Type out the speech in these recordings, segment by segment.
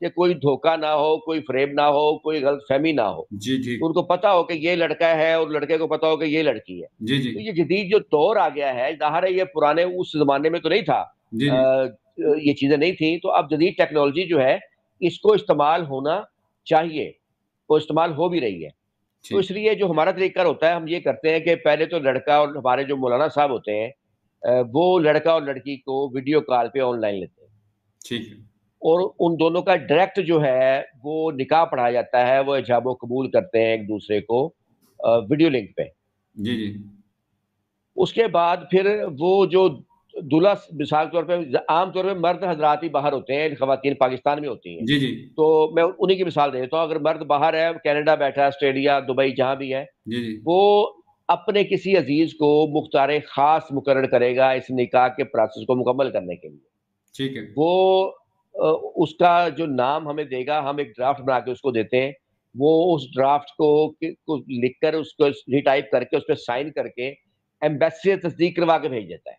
کہ کوئی دھوکہ نہ ہو، کوئی فریب نہ ہو، کوئی غلط فہمی نہ ہو، جی ٹھیک. تو ان کو پتا ہو کہ یہ لڑکا ہے اور لڑکے کو پتا ہو کہ یہ لڑکی ہے. جی جی تو یہ جدید جو دور آ گیا ہے، ظاہر ہے یہ پرانے اس زمانے میں تو نہیں تھا، جی جی یہ چیزیں نہیں تھیں. تو اب جدید ٹیکنالوجی جو ہے اس کو استعمال ہونا چاہیے، وہ استعمال ہو بھی رہی ہے. تو ٹھیک اس لیے جو ہمارا طریقہ ہوتا ہے، ہم یہ کرتے ہیں کہ پہلے تو لڑکا اور ہمارے جو مولانا صاحب ہوتے ہیں وہ لڑکا اور لڑکی کو ویڈیو کال پہ آن لائن لیتے ہیں، ٹھیک ہے. اور ان دونوں کا ڈائریکٹ جو ہے وہ نکاح پڑھایا جاتا ہے. وہ ایجاب و قبول کرتے ہیں ایک دوسرے کو ویڈیو لنک پہ. جی جی اس کے بعد پھر وہ جو دلہا، مثال کے طور پہ عام طور پہ مرد حضرات ہی باہر ہوتے ہیں، خواتین پاکستان میں ہوتی ہیں. جی جی تو میں انہی کی مثال دے دیتا ہوں. اگر مرد باہر ہے، کینیڈا بیٹھا ہے، آسٹریلیا، دبئی، جہاں بھی ہے، جی جی وہ اپنے کسی عزیز کو مختار خاص مقرر کرے گا اس نکاح کے پروسیس کو مکمل کرنے کے لیے. ٹھیک ہے. وہ اس کا جو نام ہمیں دے گا، ہم ایک ڈرافٹ بنا کے اس کو دیتے ہیں. وہ اس ڈرافٹ کو لکھ کر، اس کو ریٹائپ کر کے، اس پہ سائن کر کے ایمبیسی سے تصدیق کروا کے بھیج دیتا ہے.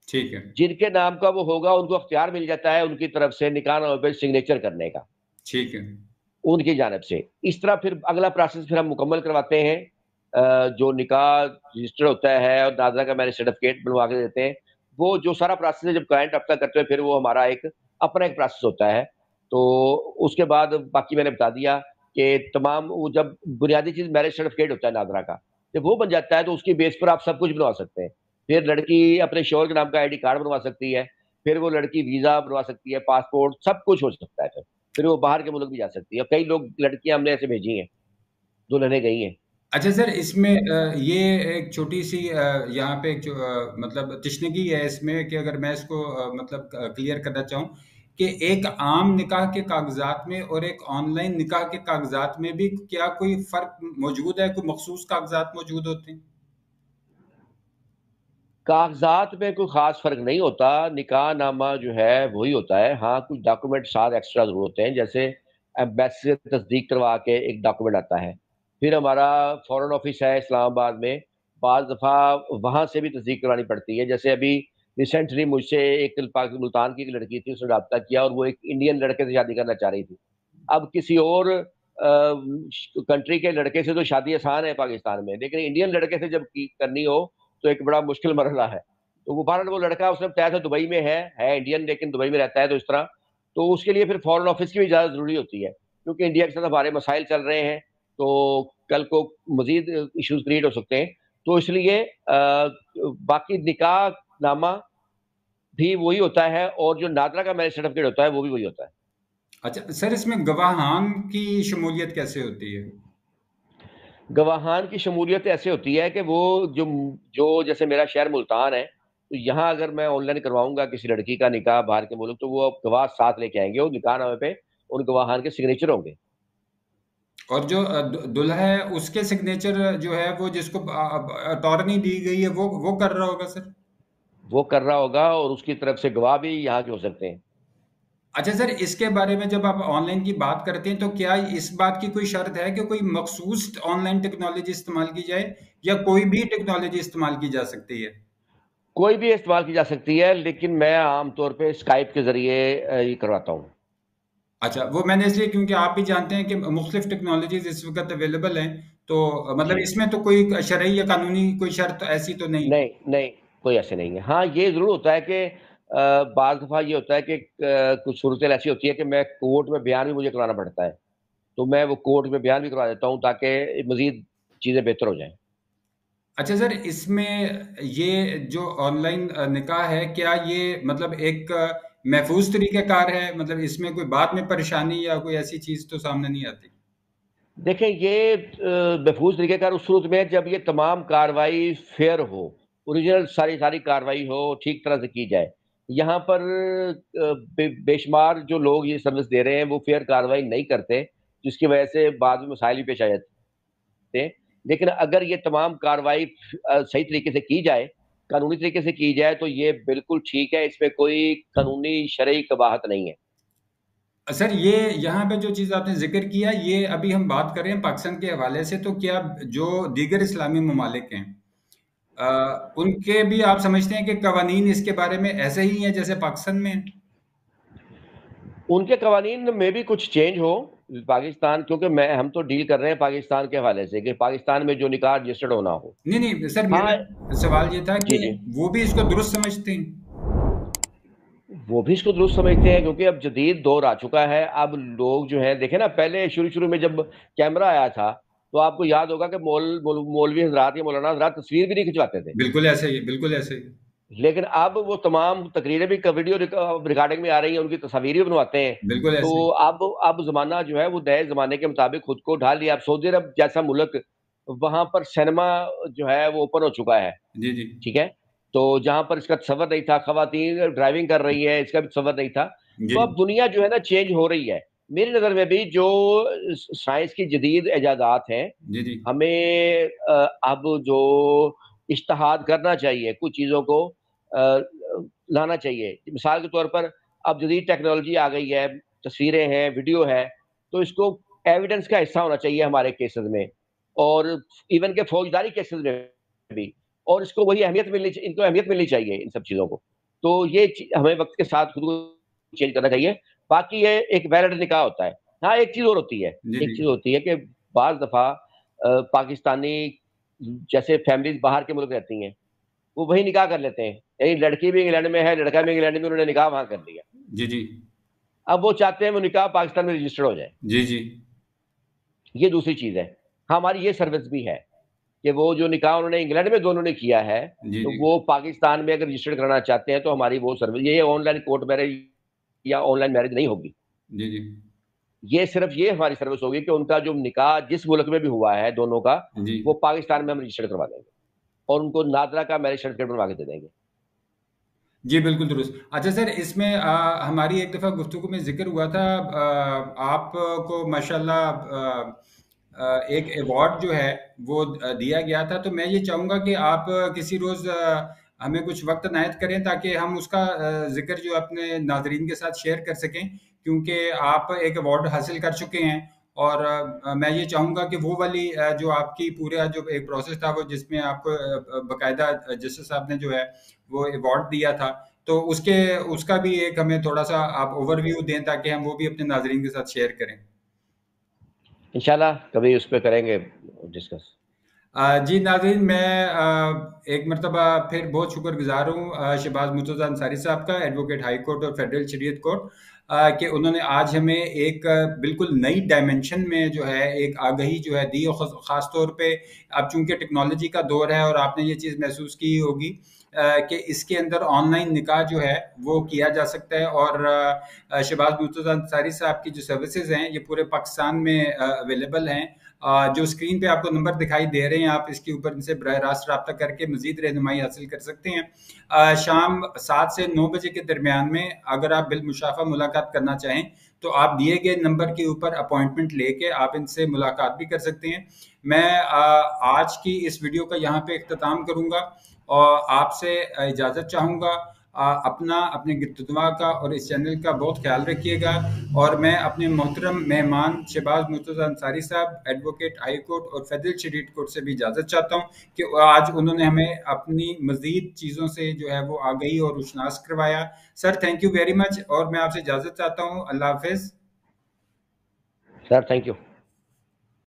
ٹھیک ہے. جن کے نام کا وہ ہوگا ان کو اختیار مل جاتا ہے ان کی طرف سے نکاح نامے پہ سگنیچر کرنے کا، ٹھیک ہے. ان کی جانب سے. اس طرح پھر اگلا پروسیس پھر ہم مکمل کرواتے ہیں. جو نکاح رجسٹر ہوتا ہے اور ناظرہ کا میرج سرٹیفکیٹ بنوا کے دیتے ہیں. وہ جو سارا پروسیس ہے، جب کلائنٹ اپنا کرتے ہیں، پھر وہ ہمارا ایک اپنا ایک پروسیس ہوتا ہے. تو اس کے بعد باقی میں نے بتا دیا کہ تمام وہ جب بنیادی چیز میرج سرٹیفکیٹ ہوتا ہے ناظرہ کا، جب وہ بن جاتا ہے تو اس کی بیس پر آپ سب کچھ بنوا سکتے ہیں. پھر لڑکی اپنے شوہر کے نام کا ID کارڈ بنوا سکتی ہے، پھر وہ لڑکی ویزا بنوا سکتی ہے، پاسپورٹ، سب کچھ ہو سکتا ہے. پھر وہ باہر کے ملک بھی جا سکتی ہے. کئی لوگ لڑکیاں ہم نے ایسے بھیجی ہیں، دلہنیں گئی ہیں. اچھا سر، اس میں یہ ایک چھوٹی سی یہاں پہ ایک مطلب تشنگی ہے اس میں، کہ اگر میں اس کو مطلب کلیئر کرنا چاہوں کہ ایک عام نکاح کے کاغذات میں اور ایک آن لائن نکاح کے کاغذات میں بھی کیا کوئی فرق موجود ہے؟ کوئی مخصوص کاغذات موجود ہوتے ہیں؟ کاغذات میں کوئی خاص فرق نہیں ہوتا. نکاح نامہ جو ہے وہی ہوتا ہے. ہاں کچھ ڈاکومنٹ ساتھ ایکسٹرا ضرور ہوتے ہیں، جیسے ایمبیسی سے تصدیق کروا کے ایک ڈاکومنٹ آتا ہے. پھر ہمارا فورن آفس ہے اسلام آباد میں، بعض دفعہ وہاں سے بھی تصدیق کروانی پڑتی ہے. جیسے ابھی ریسنٹلی مجھ سے ایک ملتان کی ایک لڑکی تھی، اس نے رابطہ کیا اور وہ ایک انڈین لڑکے سے شادی کرنا چاہ رہی تھی. اب کسی اور کنٹری کے لڑکے سے تو شادی آسان ہے پاکستان میں، لیکن انڈین لڑکے سے جب کرنی ہو تو ایک بڑا مشکل مرحلہ ہے. تو وہ بہرحال وہ لڑکا اس نے بتایا تھا دبئی میں ہے انڈین لیکن دبئی میں رہتا ہے. تو اس طرح تو اس کے لیے پھر فورن آفس کی بھی اجازت ضروری ہوتی ہے، کیونکہ انڈیا کے ساتھ ہمارے مسائل چل رہے ہیں، تو کل کو مزید ایشوز کریٹ ہو سکتے ہیں. تو اس لیے باقی نکاح نامہ بھی وہی ہوتا ہے، اور جو ناظرہ کا میرج سرٹیفکیٹ ہوتا ہے وہ بھی وہی ہوتا ہے. اچھا سر، اس میں گواہان کی شمولیت کیسے ہوتی ہے؟ گواہان کی شمولیت ایسے ہوتی ہے کہ وہ جو جیسے میرا شہر ملتان ہے، تو یہاں اگر میں آن لائن کرواؤں گا کسی لڑکی کا نکاح باہر کے ملک، تو وہ گواہ ساتھ لے کے آئیں گے، اور نکاح نامے پہ ان گواہان کے سگنیچر ہوں گے. اور جو دلہا ہے اس کے سگنیچر جو ہے وہ جس کو اٹارنی دی گئی ہے وہ کر رہا ہوگا سر؟ وہ کر رہا ہوگا، اور اس کی طرف سے گواہ بھی یہاں کے ہو سکتے ہیں. اچھا سر، اس کے بارے میں جب آپ آن لائن کی بات کرتے ہیں تو کیا اس بات کی کوئی شرط ہے کہ کوئی مخصوص آن لائن ٹیکنالوجی استعمال کی جائے، یا کوئی بھی ٹیکنالوجی استعمال کی جا سکتی ہے؟ کوئی بھی استعمال کی جا سکتی ہے، لیکن میں عام طور پہ اسکائپ کے ذریعے یہ کرواتا ہوں. اچھا، وہ میں نے اس لیے کیونکہ آپ بھی جانتے ہیں کہ مختلف ٹیکنالوجیز اس وقت اویلیبل ہیں، تو مطلب جی، اس میں تو کوئی شرعی یا قانونی کوئی شرط ایسی تو نہیں؟ نہیں نہیں، کوئی ایسے نہیں ہے. ہاں یہ ضرور ہوتا ہے کہ بعض دفعہ یہ ہوتا ہے کہ کچھ صورتیں ایسی ہوتی ہے کہ میں کورٹ میں بیان بھی مجھے کرانا پڑتا ہے، تو میں وہ کورٹ میں بیان بھی کروا دیتا ہوں تاکہ مزید چیزیں بہتر ہو جائیں. اچھا سر، اس میں یہ جو آن لائن نکاح ہے، کیا یہ مطلب ایک محفوظ طریقہ کار ہے؟ مطلب اس میں کوئی بعد میں پریشانی یا کوئی ایسی چیز تو سامنے نہیں آتی؟ دیکھیں یہ محفوظ طریقہ کار اس صورت میں ہے جب یہ تمام کاروائی فیئر ہو، اوریجنل ساری کاروائی ہو، ٹھیک طرح سے کی جائے. یہاں پر بے شمار جو لوگ یہ سروس دے رہے ہیں وہ فیئر کاروائی نہیں کرتے، جس کی وجہ سے بعد میں مسائل بھی پیش آ جاتے ہیں. لیکن اگر یہ تمام کاروائی صحیح طریقے سے کی جائے، قانونی طریقے سے کی جائے، تو یہ بالکل ٹھیک ہے. اس میں کوئی قانونی شرعی قباحت نہیں ہے. سر، یہ یہاں پہ جو چیز آپ نے ذکر کیا، یہ ابھی ہم بات کر رہے ہیں پاکستان کے حوالے سے، تو کیا جو دیگر اسلامی ممالک ہیں ان کے بھی آپ سمجھتے ہیں کہ قوانین اس کے بارے میں ایسے ہی ہیں جیسے پاکستان میں ہیں؟ ان کے قوانین میں بھی کچھ چینج ہو پاکستان، کیونکہ ہم تو ڈیل کر رہے ہیں پاکستان کے حوالے سے کہ پاکستان میں جو نکاح رجسٹرڈ ہونا ہو. نہیں نہیں سر، ہاں میرا سوال یہ تھا جی کہ جی، وہ بھی اس کو درست سمجھتے ہیں؟ وہ بھی اس کو درست سمجھتے ہیں کیونکہ اب جدید دور آ چکا ہے. اب لوگ جو ہیں دیکھیں نا، پہلے شروع میں جب کیمرہ آیا تھا تو آپ کو یاد ہوگا کہ مولوی حضرات یا مولانا حضرات تصویر بھی نہیں کھنچواتے تھے. بالکل ایسے ہی، بالکل ایسے ہی. لیکن اب وہ تمام تقریریں بھی ویڈیو ریکارڈنگ میں آ رہی ہیں، ان کی تصاویر بھی بنواتے ہیں. بالکل تو ایسے ہی. اب زمانہ جو ہے وہ نئے زمانے کے مطابق خود کو ڈھال لیا. اب سعودی عرب جیسا ملک، وہاں پر سینما جو ہے وہ اوپن ہو چکا ہے. جی جی ٹھیک ہے، تو جہاں پر اس کا تصور نہیں تھا، خواتین ڈرائیونگ کر رہی ہے، اس کا بھی تصور نہیں تھا. جی تو اب دنیا جو ہے نا چینج ہو رہی ہے. میری نظر میں بھی جو سائنس کی جدید ایجادات ہیں، جی جی ہمیں اب جو اجتہاد کرنا چاہیے، کچھ چیزوں کو لانا چاہیے. مثال کے طور پر اب جدید ٹیکنالوجی آ گئی ہے، تصویریں ہیں، ویڈیو ہے، تو اس کو ایویڈنس کا حصہ ہونا چاہیے ہمارے کیسز میں، اور ایون کہ فوجداری کیسز میں بھی. اور اس کو وہی اہمیت ان کو اہمیت ملنی چاہیے ان سب چیزوں کو. تو یہ ہمیں وقت کے ساتھ خود کو چینج کرنا چاہیے. باقی یہ ایک ویلڈ نکاح ہوتا ہے. ہاں ایک چیز اور ہوتی ہے، جی ایک جی چیز ہوتی ہے کہ بعض دفعہ پاکستانی جیسے فیملیز باہر کے ملک رہتی ہیں، وہ وہی نکاح کر لیتے ہیں. یعنی لڑکی بھی انگلینڈ میں ہے، لڑکا بھی انگلینڈ میں، انہوں نے نکاح وہاں کر لیا. جی جی اب وہ چاہتے ہیں وہ نکاح پاکستان میں رجسٹرڈ ہو جائے. جی جی یہ دوسری چیز ہے. ہماری یہ سروس بھی ہے کہ وہ جو نکاح انہوں نے انگلینڈ میں دونوں نے کیا ہے، جی تو جی وہ پاکستان میں اگر رجسٹرڈ کرنا چاہتے ہیں تو ہماری وہ سروس، یہ آن لائن کورٹ میرج یا آن لائن میرج نہیں ہوگی. جی جی یہ صرف یہ ہماری سروس ہوگی کہ ان کا جو نکاح جس ملک میں بھی ہوا ہے دونوں کا، جی وہ پاکستان میں ہم رجسٹرڈ کروا دیں گے اور ان کو نادرا کا میرج سرٹیفکیٹ بنوا کے دے دیں گے. جی بالکل درست. اچھا سر، اس میں ہماری ایک دفعہ گفتگو میں ذکر ہوا تھا، آپ کو ماشاءاللہ ایک ایوارڈ جو ہے وہ دیا گیا تھا. تو میں یہ چاہوں گا کہ آپ کسی روز ہمیں کچھ وقت عنایت کریں تاکہ ہم اس کا ذکر جو اپنے ناظرین کے ساتھ شیئر کر سکیں، کیونکہ آپ ایک ایوارڈ حاصل کر چکے ہیں. اور میں یہ چاہوں گا کہ وہ والی جو آپ کی پورا جو ایک پروسیس تھا، وہ جس میں آپ کو باقاعدہ جسٹس صاحب نے جو ہے وہ ایوارڈ دیا تھا، تو اس کا بھی ایک ہمیں تھوڑا سا آپ اوور ویو دیں تاکہ ہم وہ بھی اپنے ناظرین کے ساتھ شیئر کریں. انشاءاللہ کبھی اس پہ کریں گے ڈسکس. جی ناظرین، میں ایک مرتبہ پھر بہت شکر گزار ہوں شہباز مرتضیٰ انصاری صاحب کا، ایڈوکیٹ ہائی کورٹ اور فیڈرل شریعت کورٹ، کہ انہوں نے آج ہمیں ایک بالکل نئی ڈائمنشن میں جو ہے ایک آگہی جو ہے دی، اور خاص طور پہ اب چونکہ ٹیکنالوجی کا دور ہے اور آپ نے یہ چیز محسوس کی ہوگی کہ اس کے اندر آن لائن نکاح جو ہے وہ کیا جا سکتا ہے. اور شہباز مرتضیٰ انصاری صاحب کی جو سروسز ہیں یہ پورے پاکستان میں اویلیبل ہیں. جو اسکرین پہ آپ کو نمبر دکھائی دے رہے ہیں، آپ اس کے اوپر ان سے براہ راست رابطہ کر کے مزید رہنمائی حاصل کر سکتے ہیں. شام 7 سے 9 بجے کے درمیان میں اگر آپ بالمشافہ ملاقات کرنا چاہیں تو آپ دیے گئے نمبر کے اوپر اپوائنٹمنٹ لے کے آپ ان سے ملاقات بھی کر سکتے ہیں. میں آج کی اس ویڈیو کا یہاں پہ اختتام کروں گا اور آپ سے اجازت چاہوں گا. اپنے گرد کا اور اس چینل کا بہت خیال رکھیے گا. اور میں اپنے محترم مہمان شہباز مرتضیٰ انصاری صاحب، ایڈوکیٹ ہائی کورٹ اور فیڈرل شریعت کورٹ سے بھی اجازت چاہتا ہوں کہ آج انہوں نے ہمیں اپنی مزید چیزوں سے جو ہے وہ آگہی اور روشناس کروایا. Sir thank you very much, اور میں آپ سے اجازت چاہتا ہوں. اللہ حافظ. Sir thank you.